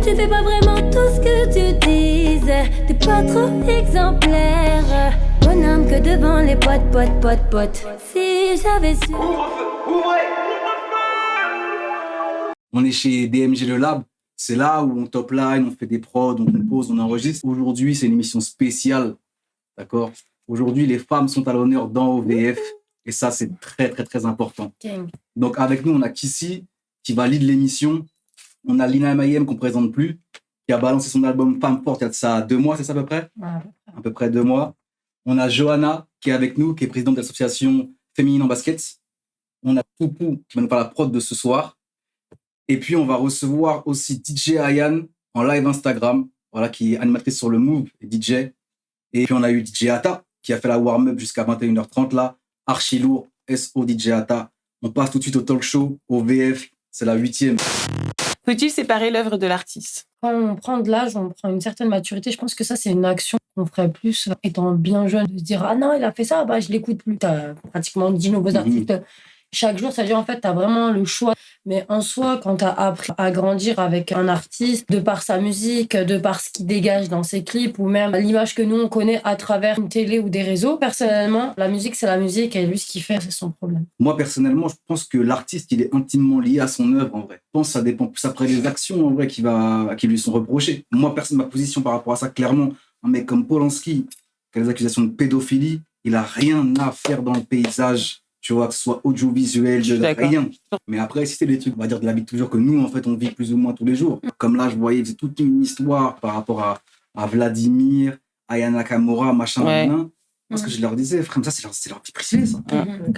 Tu fais pas vraiment tout ce que tu disais. T'es pas trop exemplaire. Mon âme que devant les potes. Si j'avais su. On est chez DMG Le Lab. C'est là où on top line, on fait des prods, on compose, on enregistre. Aujourd'hui, c'est une émission spéciale. D'accord? Aujourd'hui, les femmes sont à l'honneur dans OVF. Et ça, c'est très, très, très important. King. Donc, avec nous, on a Kissy qui va lead l'émission. On a Lina Mayem qu'on ne présente plus, qui a balancé son album Femme Forte il y a de ça 2 mois, c'est ça à peu près? Ouais. À peu près 2 mois. On a Johanna qui est avec nous, qui est présidente de l'association Féminine en Basket. On a Poupou qui va nous faire la prod de ce soir. Et puis, on va recevoir aussi DJ Ayane en live Instagram, voilà, qui est animatrice sur le Move et DJ. Et puis, on a eu DJ Ata qui a fait la warm-up jusqu'à 21h30 là. Archi lourd, SO DJ Ata. On passe tout de suite au talk show, au VF. C'est la 8e. Faut-il séparer l'œuvre de l'artiste? Quand on prend de l'âge, on prend une certaine maturité. Je pense que ça, c'est une action qu'on ferait plus étant bien jeune. De se dire, ah non, il a fait ça, bah, je l'écoute plus. T'as pratiquement 10 nouveaux artistes chaque jour. Ça veut dire, en fait, t'as vraiment le choix. Mais en soi, quand t'as appris à grandir avec un artiste, de par sa musique, de par ce qu'il dégage dans ses clips, ou même l'image que nous, on connaît à travers une télé ou des réseaux, personnellement, la musique, c'est la musique. Et lui, ce qu'il fait, c'est son problème. Moi, personnellement, je pense que l'artiste, il est intimement lié à son œuvre, en vrai. Je pense que ça dépend plus après des actions, en vrai, qui lui sont reprochées. Moi, ma position par rapport à ça, clairement, un mec comme Polanski, qui a des accusations de pédophilie, il a rien à faire dans le paysage, tu vois, que ce soit audiovisuel, rien. Mais après, si c'est des trucs, on va dire de la vie de toujours que nous, en fait, on vit plus ou moins tous les jours. Comme là, je voyais, il faisait toute une histoire par rapport à Vladimir, Aya Nakamura, machin, parce que je leur disais, frère, ça, c'est leur vie privée, ça.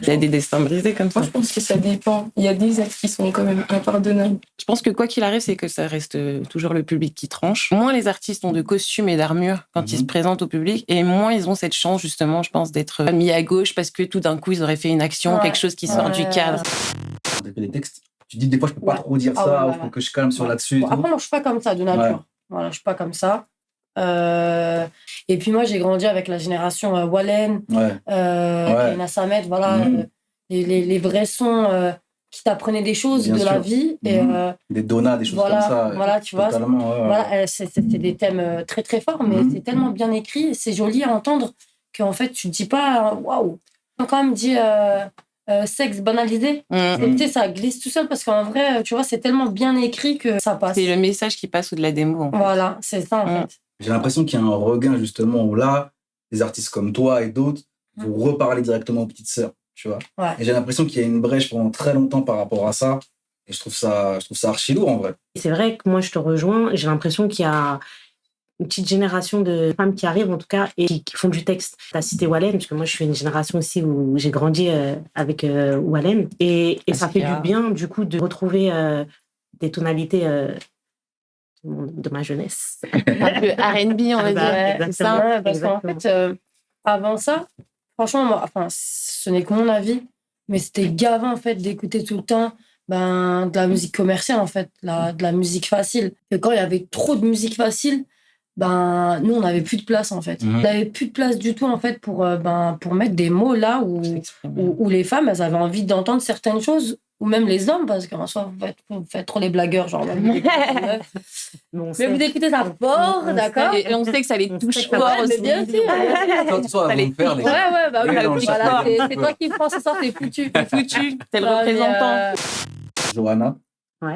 Il y a des destins brisés comme ça. Moi, je pense que ça dépend. Il y a des actes qui sont quand même impardonnables. Je pense que quoi qu'il arrive, c'est que ça reste toujours le public qui tranche. Moins les artistes ont de costumes et d'armures quand ils se présentent au public, et moins ils ont cette chance, justement, je pense, d'être mis à gauche parce que tout d'un coup, ils auraient fait une action, quelque chose qui sort du cadre. Quand tu fais des textes, tu dis des fois, je peux pas trop dire ça, il faut que je calme sur là-dessus. Bon, après, moi, je suis pas comme ça, de nature. Voilà, je suis pas comme ça. Et puis moi, j'ai grandi avec la génération Wallen, Kaina Samet, voilà, les vrais sons qui t'apprenaient des choses de la vie. Et, des donas, des choses comme ça. Voilà, tu vois. Voilà, c'est des thèmes très très forts, mais c'est tellement bien écrit, et c'est joli à entendre qu'en fait, tu te dis pas waouh. On quand même dit sexe banalisé. Tu sais, ça glisse tout seul parce qu'en vrai, tu vois, c'est tellement bien écrit que ça passe. C'est le message qui passe au-delà des mots. En fait. Voilà, c'est ça en fait. J'ai l'impression qu'il y a un regain justement où là, des artistes comme toi et d'autres vont reparler directement aux petites sœurs, tu vois. Et j'ai l'impression qu'il y a une brèche pendant très longtemps par rapport à ça. Et je trouve ça archi lourd en vrai. C'est vrai que moi je te rejoins. J'ai l'impression qu'il y a une petite génération de femmes qui arrivent en tout cas et qui font du texte. Tu as cité Wallen, parce que moi je suis une génération aussi où j'ai grandi avec Wallen. Et ça fait du bien du coup de retrouver des tonalités de ma jeunesse. Un peu R&B, on va dire. C'est ça, parce qu'en fait, avant ça, franchement, moi, enfin, ce n'est que mon avis, mais c'était gavant en fait d'écouter tout le temps de la musique commerciale, en fait, de la musique facile. Et quand il y avait trop de musique facile, nous, on n'avait plus de place, en fait. On n'avait plus de place du tout, en fait, pour mettre des mots là où les femmes, elles avaient envie d'entendre certaines choses, ou même les hommes, parce qu'en soi, vous faites trop les blagueurs, genre. Mais vous écoutez ça fort, d'accord. Et on sait que ça les touche fort aussi. Bien sûr. Ça les faire, les voilà, c'est toi qui prends ce soir, t'es foutu. T'es le représentant. Johanna,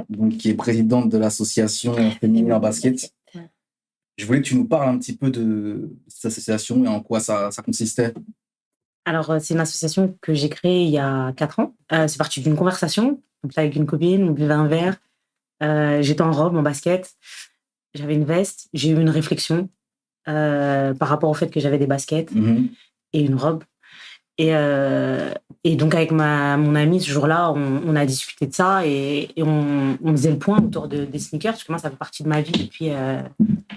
donc, qui est présidente de l'association Féminine en Basket. Je voulais que tu nous parles un petit peu de cette association et en quoi ça consistait. Alors, c'est une association que j'ai créée il y a 4 ans. C'est parti d'une conversation avec une copine, on buvait un verre. J'étais en robe, en basket. J'avais une veste. J'ai eu une réflexion par rapport au fait que j'avais des baskets et une robe. Et donc, avec mon amie, ce jour-là, on a discuté de ça et on faisait le point autour des sneakers, parce que moi, ça fait partie de ma vie depuis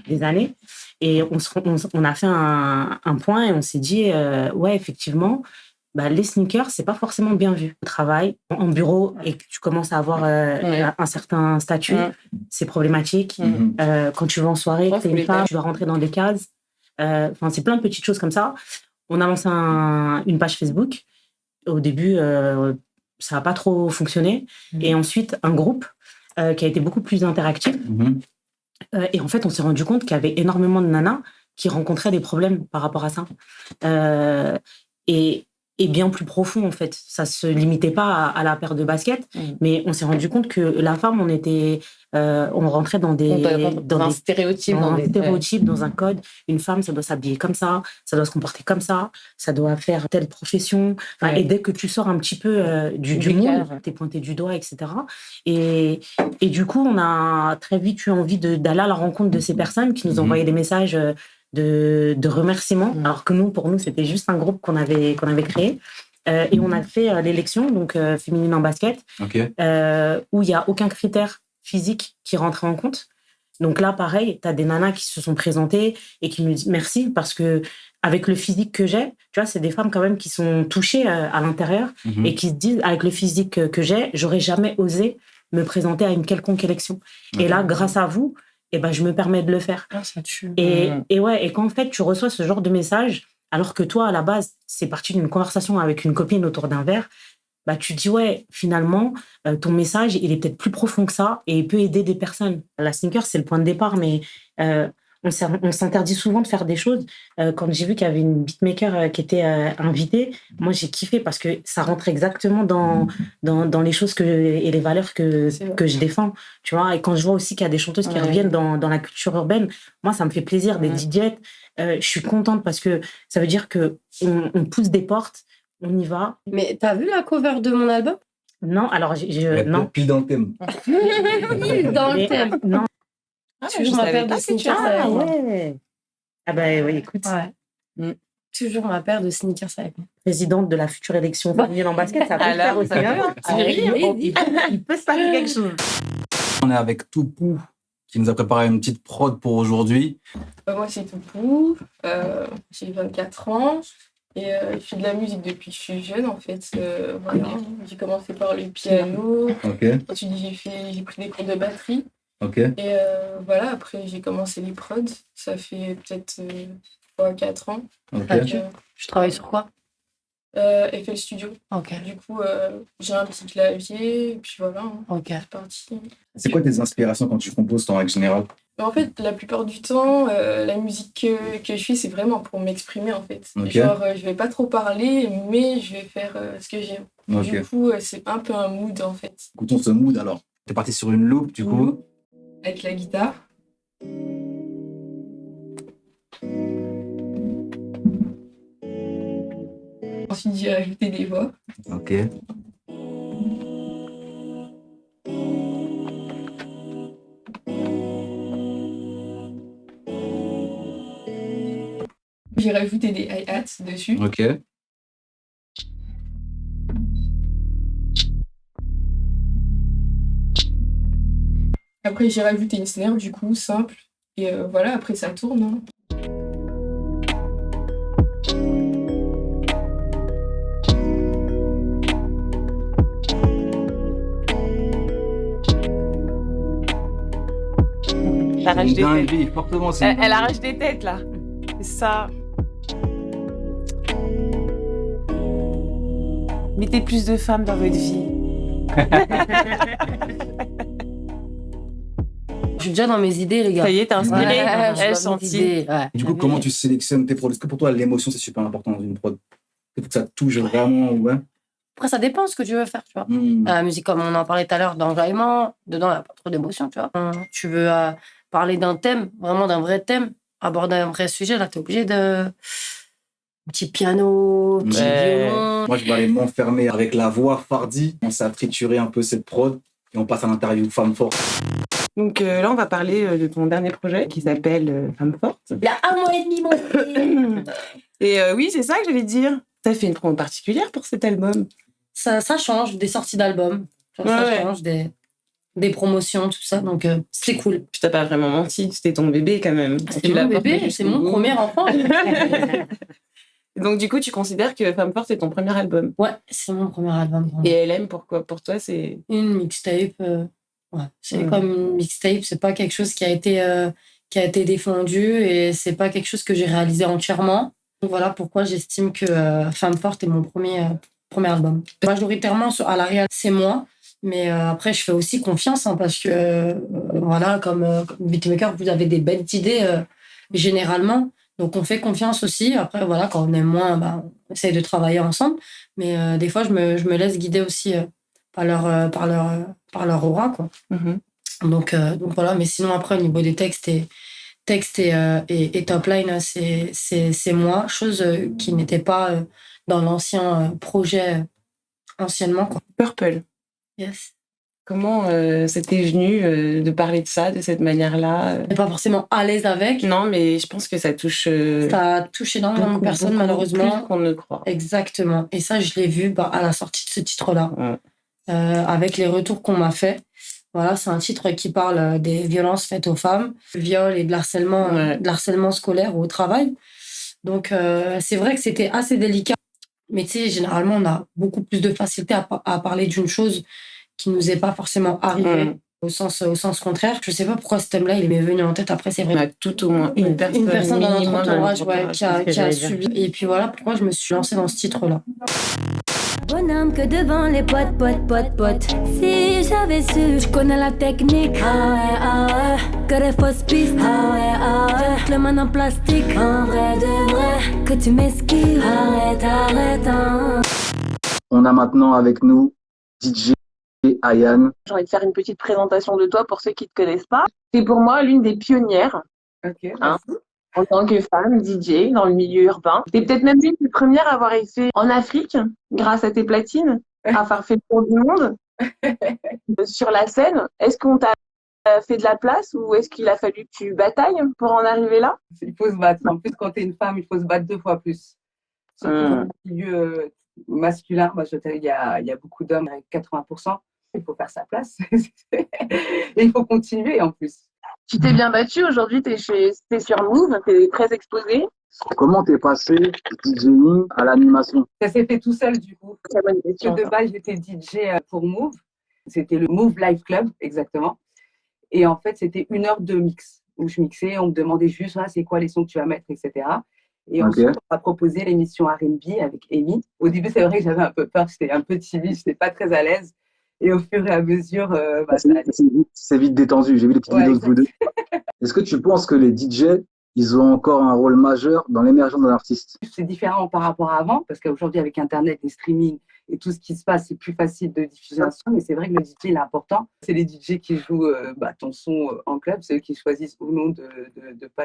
des années. Et on a fait un point et on s'est dit, ouais, effectivement, les sneakers, c'est pas forcément bien vu. Au travail, en bureau, et que tu commences à avoir un certain statut, c'est problématique. Quand tu vas en soirée, que t'es une femme, tu dois rentrer dans des cases. C'est plein de petites choses comme ça. On a lancé une page Facebook. Au début, ça n'a pas trop fonctionné. Et ensuite, un groupe qui a été beaucoup plus interactif. Et en fait, on s'est rendu compte qu'il y avait énormément de nanas qui rencontraient des problèmes par rapport à ça. Et bien plus profond, en fait. Ça se limitait pas à la paire de baskets, mais on s'est rendu compte que la femme, on rentrait dans un stéréotype. Dans un code. Une femme, ça doit s'habiller comme ça doit se comporter comme ça doit faire telle profession. Et dès que tu sors un petit peu du moule, t'es pointé du doigt, etc. Et du coup, on a très vite eu envie d'aller à la rencontre de ces personnes qui nous envoyaient des messages de remerciements, alors que pour nous, c'était juste un groupe qu'on avait créé. Et on a fait l'élection, donc féminine en basket, où il n'y a aucun critère physique qui rentrait en compte. Donc là, pareil, tu as des nanas qui se sont présentées et qui nous disent merci parce que avec le physique que j'ai, tu vois, c'est des femmes quand même qui sont touchées à l'intérieur et qui se disent, avec le physique que j'ai, j'aurais jamais osé me présenter à une quelconque élection. Et là, grâce à vous, je me permets de le faire. Ça tue. Et quand en fait, tu reçois ce genre de message, alors que toi, à la base, c'est parti d'une conversation avec une copine autour d'un verre, tu te dis, finalement, ton message, il est peut-être plus profond que ça et il peut aider des personnes. La sneaker, c'est le point de départ, mais on s'interdit souvent de faire des choses. Quand j'ai vu qu'il y avait une beatmaker qui était invitée, moi, j'ai kiffé parce que ça rentre exactement dans les choses et les valeurs que je défends. Tu vois, et quand je vois aussi qu'il y a des chanteuses qui reviennent dans la culture urbaine, moi, ça me fait plaisir, des DJs. Je suis contente parce que ça veut dire qu'on pousse des portes. On y va. Mais t'as vu la cover de mon album? Non, alors non. Pile dans le thème. Dans le thème. Non. Toujours ma paire de sneakers avec moi. Ouais. Oui, écoute. Ouais. Toujours ma paire de sneakers avec moi. Présidente de la future élection féminine en basket, ça peut faire aussi. Il peut se passer quelque chose. On est avec Toupou qui nous a préparé une petite prod pour aujourd'hui. Moi, c'est Toupou. J'ai 24 ans. Et je fais de la musique depuis que je suis jeune, en fait. Voilà. J'ai commencé par le piano. Ensuite, j'ai pris des cours de batterie. Et voilà, après, j'ai commencé les prods. Ça fait peut-être 3-4 ans. Je travaille sur quoi? FL Studio. Du coup, j'ai un petit clavier. Et puis voilà, c'est parti. C'est quoi tes inspirations quand tu composes en règle générale? En fait, la plupart du temps, la musique que je fais, c'est vraiment pour m'exprimer, en fait. Genre, je vais pas trop parler, mais je vais faire ce que j'aime. Du coup, c'est un peu un mood, en fait. Écoutons ce mood, alors. T'es parti sur une loupe, du coup. Avec la guitare. Ensuite, j'ai ajouté des voix. J'ai rajouté des hi-hats dessus. Après, j'ai rajouté une snare, du coup, simple. Et voilà, après, ça tourne. Elle arrache des têtes. Fortement, Elle arrache des têtes, là. C'est ça. Mettez plus de femmes dans votre vie. Je suis déjà dans mes idées, les gars. Ça y est, t'es inspirée. Je suis dans mes idées. Du coup, comment tu sélectionnes tes prods? Est-ce que pour toi, l'émotion, c'est super important dans une prod? Il faut que ça touche vraiment, Après, ça dépend ce que tu veux faire, tu vois. La musique, comme on en parlait tout à l'heure, d'enjaillement, dedans, il n'y a pas trop d'émotion, tu vois. Tu veux parler d'un thème, vraiment d'un vrai thème, aborder un vrai sujet, là, t'es obligé de... Petit piano, petit violon. Moi, je vais aller m'enfermer avec la voix Fardy. On s'est triturer un peu cette prod et on passe à l'interview Femme Forte. Donc là, on va parler de ton dernier projet qui s'appelle Femme Forte. Il y a 1 mois et demi, mon Et oui, c'est ça que j'allais te dire. T'as fait une promo particulière pour cet album? Ça change des sorties d'albums. Ça change des promotions, tout ça. Donc, c'est cool. Tu t'as pas vraiment menti. C'était ton bébé, quand même. C'est mon bébé, c'est mon premier enfant. Donc, du coup, tu considères que Femme Forte est ton premier album? Ouais, c'est mon premier album. Et LM, pourquoi? Pour toi, c'est... Une mixtape. Ouais, c'est comme une mixtape. C'est pas quelque chose qui a été défendu et c'est pas quelque chose que j'ai réalisé entièrement. Donc, voilà pourquoi j'estime que Femme Forte est mon premier album. Majoritairement, à l'arrière, c'est moi. Mais après, je fais aussi confiance hein, parce que, voilà, comme beatmaker, vous avez des belles idées généralement. Donc, on fait confiance aussi. Après, voilà, quand on aime moins, bah, on essaye de travailler ensemble. Mais des fois, je me laisse guider aussi par leur aura, quoi. Donc voilà. Mais sinon, après, au niveau des textes et top line, c'est moi. Chose qui n'était pas dans l'ancien projet anciennement, quoi. Purple. Yes. Comment c'était venu de parler de ça de cette manière-là Je suis pas forcément à l'aise avec. Non, mais je pense que ça touche. Ça touche énormément de personnes, malheureusement. Plus qu'on ne croit. Exactement. Et ça, je l'ai vu à la sortie de ce titre-là. Avec les retours qu'on m'a fait. Voilà, c'est un titre qui parle des violences faites aux femmes, du viol et de l'harcèlement scolaire ou au travail. Donc, c'est vrai que c'était assez délicat. Mais tu sais, généralement, on a beaucoup plus de facilité à parler d'une chose qui nous est pas forcément arrivée au sens contraire. Je sais pas pourquoi ce thème-là, il m'est venu en tête. Après, c'est vrai. On a tout au moins une personne dans notre entourage qui a subi. Et puis voilà pourquoi je me suis lancée dans ce titre-là. Bonhomme que devant les potes. Si j'avais su, je connais la technique. Ah ouais, que des fausses pistes. Ah ouais, gentleman en plastique. En vrai de vrai, que tu m'esquives. Arrête. Hein. On a maintenant avec nous DJ Ayane. J'ai envie de faire une petite présentation de toi pour ceux qui ne te connaissent pas. C'est pour moi l'une des pionnières. En tant que femme DJ dans le milieu urbain. T'es peut-être même l'une des premières à avoir été en Afrique grâce à tes platines, à faire fait le tour du monde sur la scène. Est-ce qu'on t'a fait de la place ou est-ce qu'il a fallu que tu batailles pour en arriver là? Il faut se battre. En plus, quand t'es une femme, il faut se battre 2 fois plus. Surtout dans le milieu masculin. Moi, il y a beaucoup d'hommes avec 80%. Il faut faire sa place. Et il faut continuer en plus. Tu t'es bien battu, aujourd'hui t'es sur Move, t'es très exposé. Comment t'es passé du DJing à l'animation? Ça s'est fait tout seul du coup. Très bonne question. De base, j'étais DJ pour Move. C'était le Move Live Club, exactement. Et en fait, c'était 1 heure de mix où je mixais. On me demandait juste c'est quoi les sons que tu vas mettre, etc. Et ensuite, on m'a proposé l'émission R&B avec Amy. Au début, c'est vrai que j'avais un peu peur, j'étais un peu timide, j'étais pas très à l'aise. Et au fur et à mesure, c'est vite détendu. J'ai vu les petites vidéos de vous deux. Est-ce que tu penses que les DJ, ils ont encore un rôle majeur dans l'émergence d'un artiste? C'est différent par rapport à avant, parce qu'aujourd'hui, avec Internet, les streamings et tout ce qui se passe, c'est plus facile de diffuser un son. Mais c'est vrai que le DJ, il est important. C'est les DJ qui jouent ton son en club, c'est eux qui choisissent ou non de ne pas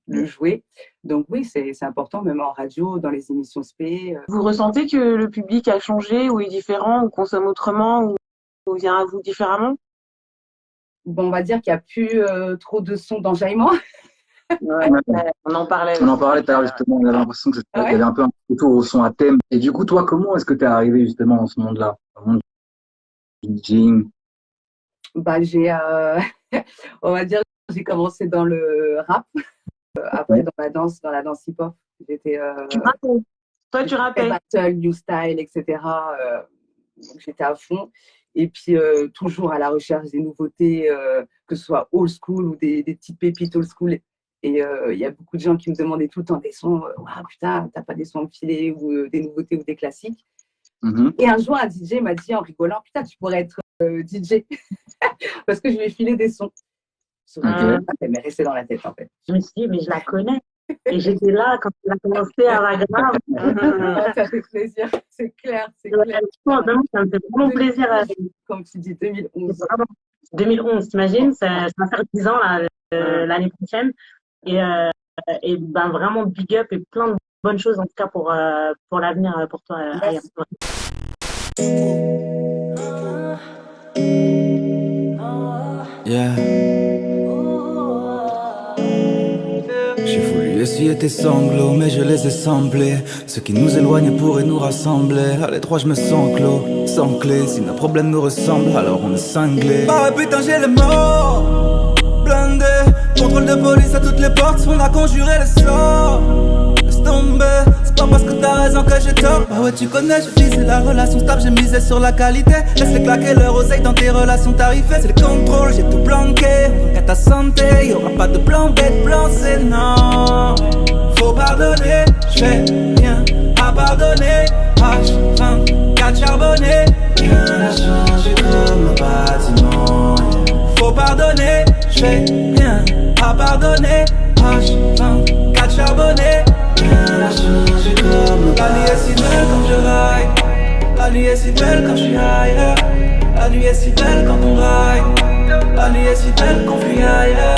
le jouer. Donc oui, c'est important, même en radio, dans les émissions SP. Vous ressentez que le public a changé ou est différent ou consomme autrement ou vient à vous différemment? Bon, on va dire qu'il n'y a plus trop de sons d'enjaillement. On en parlait tout à l'heure justement, on avait l'impression qu'il y avait un peu un retour au son à thème. Et du coup, toi, comment est-ce que tu es arrivé justement dans ce monde-là, dans le monde du DJing? On va dire que j'ai commencé dans le rap. Après, dans la danse hip-hop, j'étais. Tu rappelles. Battle, New Style, etc. Donc j'étais à fond. Et puis, toujours à la recherche des nouveautés, que ce soit old school ou des petites pépites old school. Et il y a beaucoup de gens qui me demandaient tout le temps des sons. Putain, t'as pas des sons enfilés ou des nouveautés ou des classiques. Et un jour, un DJ m'a dit en rigolant, putain, tu pourrais être DJ. Parce que je lui ai filé des sons. Elle m'est restée dans la tête, en fait. Je me suis dit, mais je la connais. Et j'étais là quand elle a commencé à la grave. Ça fait plaisir, c'est clair. Ça me fait vraiment plaisir. Comme tu dis, 2011. 2011, t'imagines, ça va faire 10 ans l'année prochaine. Et ben, vraiment big up et plein de bonnes choses, en tout cas pour l'avenir, pour toi. Yeah. J'ai voulu essuyer tes sanglots, mais je les ai semblés. Ce qui nous éloigne pourrait nous rassembler. À l'étroit, je me sens clos, sans clé. Si nos problèmes nous ressemblent, alors on est cinglés. Ah putain, j'ai les mots blindés. Contrôle de police à toutes les portes, on a conjuré le sort. Laisse tomber, c'est pas parce que t'as raison que j'ai tort. Ah ouais, tu connais, je visais la relation stable, j'ai misé sur la qualité. Laisse-les claquer leur oseille dans tes relations tarifées. C'est le contrôle, j'ai tout planqué. À ta santé, y'aura pas de plan B, de plan C, non. Faut pardonner, j'fais rien à pardonner. H24 charbonné, rien n'a changé comme le bâtiment. Faut pardonner, j'fais rien à pardonner. H24 charbonné, rien n'a changé comme le bâtiment. La nuit est si belle quand je raille, la nuit est si belle quand je suis ailleurs. La nuit est si belle quand on raille, la nuit est si belle qu'on fuit ailleurs.